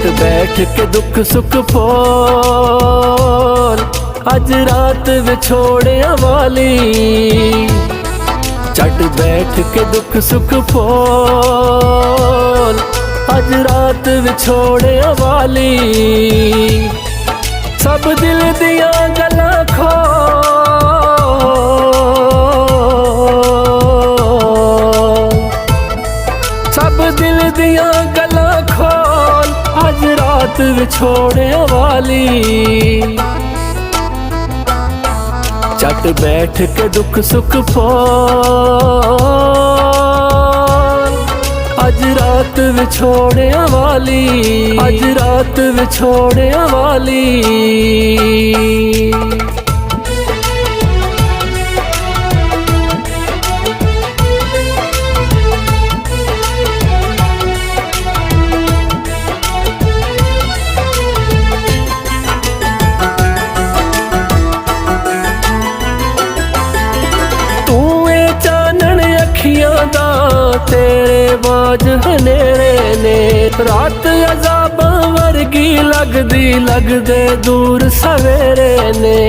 झट बैठ के दुख सुख फोल, अज रात विछोड़िया वाली। झट बैठ के दुख सुख फोल, अज रात विछोड़िया वाली। सब दिल दिया गल्लां खोल, सब दिल दिया गल्लां खोल, अज रात विछोड़िया वाली। झट बैठ के दुख सुख फोल, अज रात विछोड़िया वाली, अज रात विछोड़िया वाली। तेरे बाज हनेरे ने रात अज़ाब वर्गी लगदी, लगदे दूर सवेरे ने।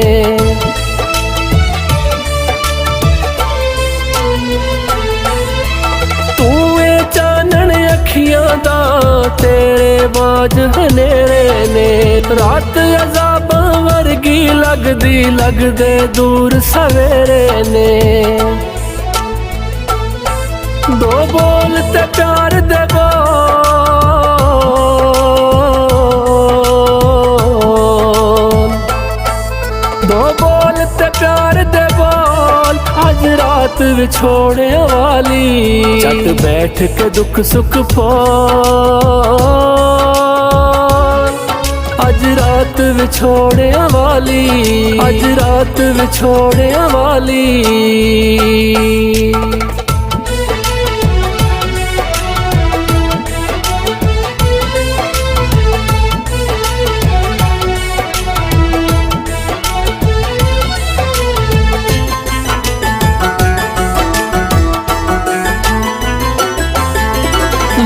तू ए चानन अखियां दा तेरे बाज हनेरे ने रात अज़ाब वर्गी लगदी, लगदे दूर सवेरे ने। दो बोल ते प्यार दे बोल, दो बोल ते प्यार दे बोल, अज रात विछोड़िया वाली। झट बैठ के दुख सुख फोल, अज रात विछोड़िया वाली, अज रात विछोड़िया वाली।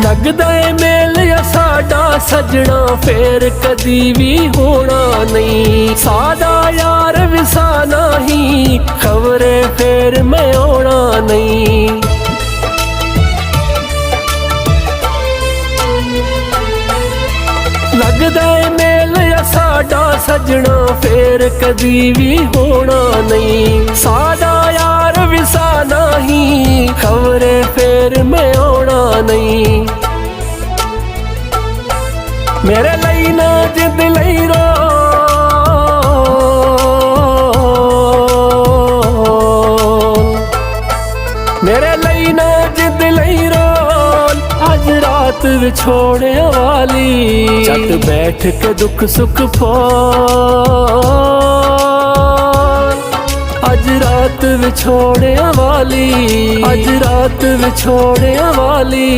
लगदा है मेल या साडा सजना फेर कदी भी होना नहीं। सादा यार विसाना ही खबरे फेर मैं होना नहीं। लगदा है मेल या साडा सजना फेर कदी भी होना नहीं। सादा यार विसाना ही खबरे फेर मैं होना नहीं। मेरे लई ना जिद लई रोल, मेरे लई ना जिद लई रोल, अज रात विछोड़िया वाली। झट बैठ के दुख सुख फोल, अज रात विछोड़िया वाली, अज रात विछोड़िया वाली।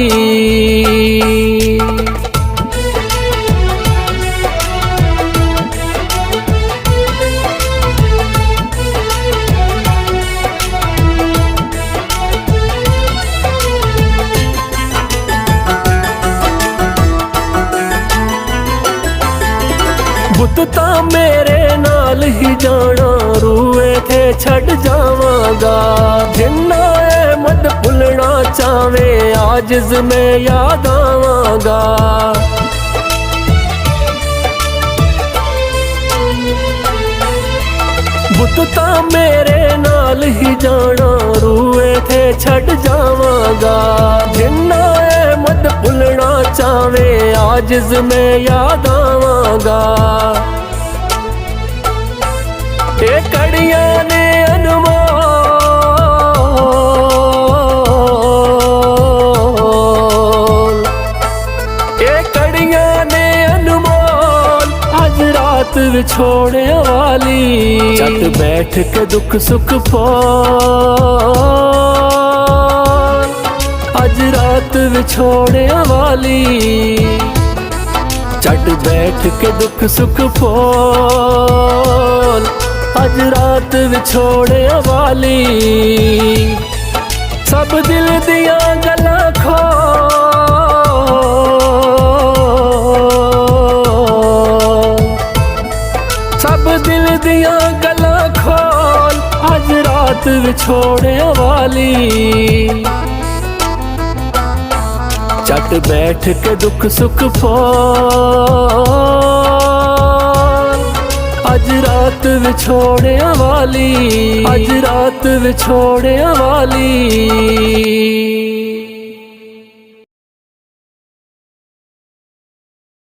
बुत तां मेरे नाल ही जाना रूए थे छड़ जावांगा। जिन्ना ए मत भुलना चावे आजिज़ में याद आवांगा। बुत तां मेरे नाल ही जाना रूए थे छड़ जावांगा। जिन्ना ए मत भुलना चावे आजिज़ में याद आवांगा। ये कड़ियां ने अनमोल, ये कड़ियां ने अनमोल, अज रात विछोड़िया वाली। झट बैठ के दुख सुख फोल, अज रात विछोड़िया वाली। झट बैठ के दुख सुख फोल, अज रात विछोड़िया वाली। सब दिल दिया गल्लां खोल, दियां गल्लां खोल अज रात विछोड़िया वाली। झट बैठ के दुख सुख फोल अज रात विछोड़िया वाली, अज रात विछोड़िया वाली।